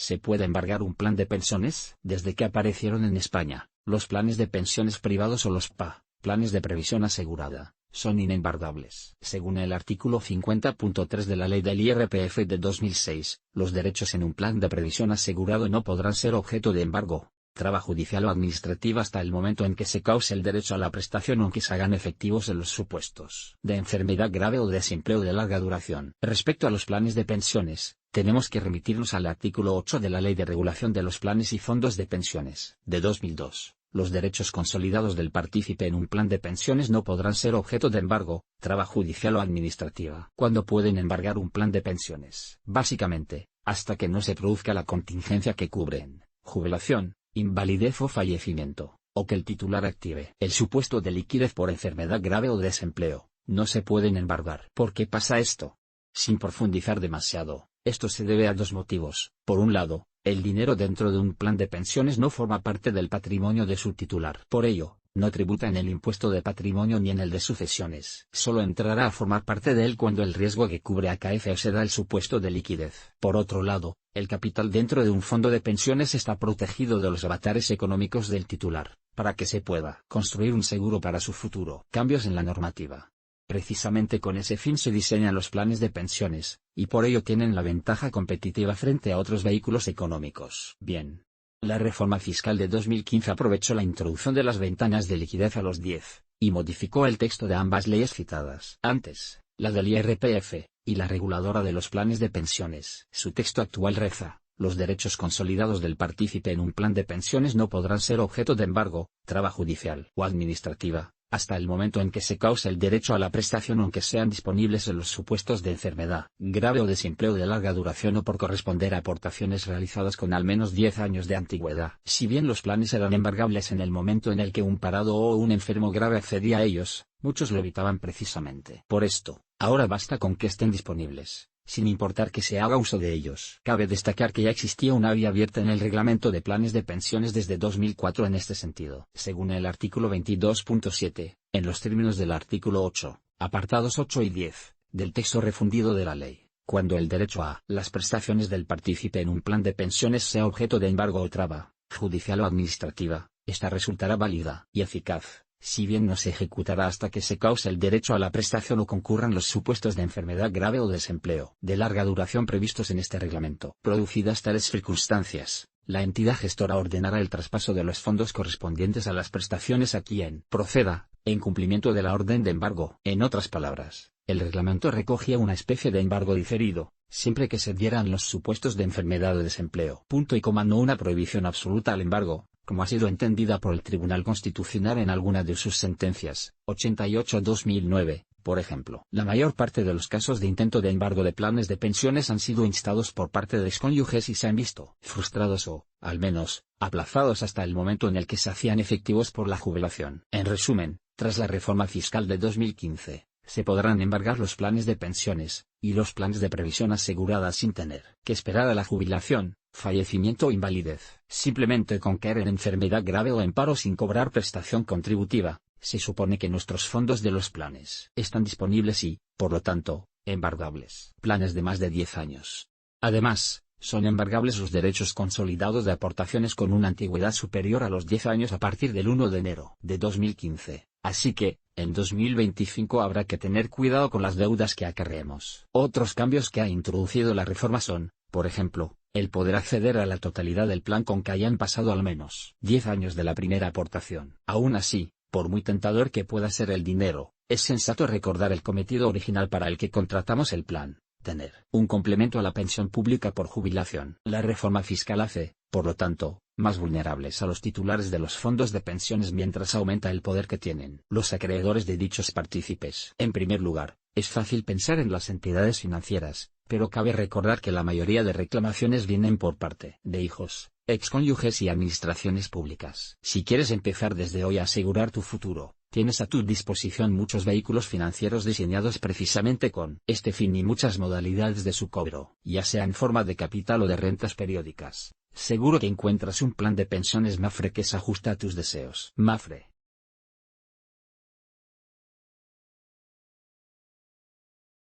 ¿Se puede embargar un plan de pensiones? Desde que aparecieron en España, los planes de pensiones privados o los PA, planes de previsión asegurada, son inembargables. Según el artículo 50.3 de la Ley del IRPF de 2006, los derechos en un plan de previsión asegurado no podrán ser objeto de embargo, traba judicial o administrativa hasta el momento en que se cause el derecho a la prestación o en que se hagan efectivos en los supuestos de enfermedad grave o desempleo de larga duración. Respecto a los planes de pensiones, tenemos que remitirnos al artículo 8 de la Ley de Regulación de los Planes y Fondos de Pensiones, de 2002. Los derechos consolidados del partícipe en un plan de pensiones no podrán ser objeto de embargo, traba judicial o administrativa. ¿Cuándo pueden embargar un plan de pensiones? Básicamente, hasta que no se produzca la contingencia que cubren: jubilación, invalidez o fallecimiento, o que el titular active el supuesto de liquidez por enfermedad grave o desempleo. No se pueden embargar. ¿Por qué pasa esto? Sin profundizar demasiado, esto se debe a dos motivos. Por un lado, el dinero dentro de un plan de pensiones no forma parte del patrimonio de su titular. Por ello, no tributa en el impuesto de patrimonio ni en el de sucesiones. Solo entrará a formar parte de él cuando el riesgo que cubre acaece o se da el supuesto de liquidez. Por otro lado, el capital dentro de un fondo de pensiones está protegido de los avatares económicos del titular, para que se pueda construir un seguro para su futuro. Cambios en la normativa. Precisamente con ese fin se diseñan los planes de pensiones, y por ello tienen la ventaja competitiva frente a otros vehículos económicos. Bien. La reforma fiscal de 2015 aprovechó la introducción de las ventanas de liquidez a los 10, y modificó el texto de ambas leyes citadas antes, la del IRPF, y la reguladora de los planes de pensiones. Su texto actual reza: los derechos consolidados del partícipe en un plan de pensiones no podrán ser objeto de embargo, traba judicial o administrativa, hasta el momento en que se cause el derecho a la prestación aunque sean disponibles en los supuestos de enfermedad grave o desempleo de larga duración o por corresponder a aportaciones realizadas con al menos 10 años de antigüedad. Si bien los planes eran embargables en el momento en el que un parado o un enfermo grave accedía a ellos, muchos lo evitaban precisamente. Por esto, ahora basta con que estén disponibles, sin importar que se haga uso de ellos. Cabe destacar que ya existía una vía abierta en el Reglamento de Planes de Pensiones desde 2004 en este sentido. Según el artículo 22.7, en los términos del artículo 8, apartados 8 y 10, del texto refundido de la ley, cuando el derecho a las prestaciones del partícipe en un plan de pensiones sea objeto de embargo o traba, judicial o administrativa, esta resultará válida y eficaz, si bien no se ejecutará hasta que se cause el derecho a la prestación o concurran los supuestos de enfermedad grave o desempleo de larga duración previstos en este reglamento. Producidas tales circunstancias, la entidad gestora ordenará el traspaso de los fondos correspondientes a las prestaciones a quien proceda, en cumplimiento de la orden de embargo. En otras palabras, el reglamento recogía una especie de embargo diferido, siempre que se dieran los supuestos de enfermedad o desempleo. Punto y coma, no una prohibición absoluta al embargo, como ha sido entendida por el Tribunal Constitucional en alguna de sus sentencias, 88-2009, por ejemplo. La mayor parte de los casos de intento de embargo de planes de pensiones han sido instados por parte de excónyuges y se han visto frustrados o, al menos, aplazados hasta el momento en el que se hacían efectivos por la jubilación. En resumen, tras la reforma fiscal de 2015, se podrán embargar los planes de pensiones, y los planes de previsión asegurada sin tener que esperar a la jubilación, fallecimiento o invalidez. Simplemente con caer en enfermedad grave o en paro sin cobrar prestación contributiva, se supone que nuestros fondos de los planes están disponibles y, por lo tanto, embargables. Planes de más de 10 años. Además, son embargables los derechos consolidados de aportaciones con una antigüedad superior a los 10 años a partir del 1 de enero de 2015. Así que, en 2025 habrá que tener cuidado con las deudas que acarreemos. Otros cambios que ha introducido la reforma son, por ejemplo, el poder acceder a la totalidad del plan con que hayan pasado al menos 10 años de la primera aportación. Aún así, por muy tentador que pueda ser el dinero, es sensato recordar el cometido original para el que contratamos el plan: tener un complemento a la pensión pública por jubilación. La reforma fiscal hace, por lo tanto, más vulnerables a los titulares de los fondos de pensiones mientras aumenta el poder que tienen los acreedores de dichos partícipes. En primer lugar, es fácil pensar en las entidades financieras, pero cabe recordar que la mayoría de reclamaciones vienen por parte de hijos, excónyuges y administraciones públicas. Si quieres empezar desde hoy a asegurar tu futuro, tienes a tu disposición muchos vehículos financieros diseñados precisamente con este fin y muchas modalidades de su cobro, ya sea en forma de capital o de rentas periódicas. Seguro que encuentras un plan de pensiones Mapfre que se ajusta a tus deseos. Mapfre.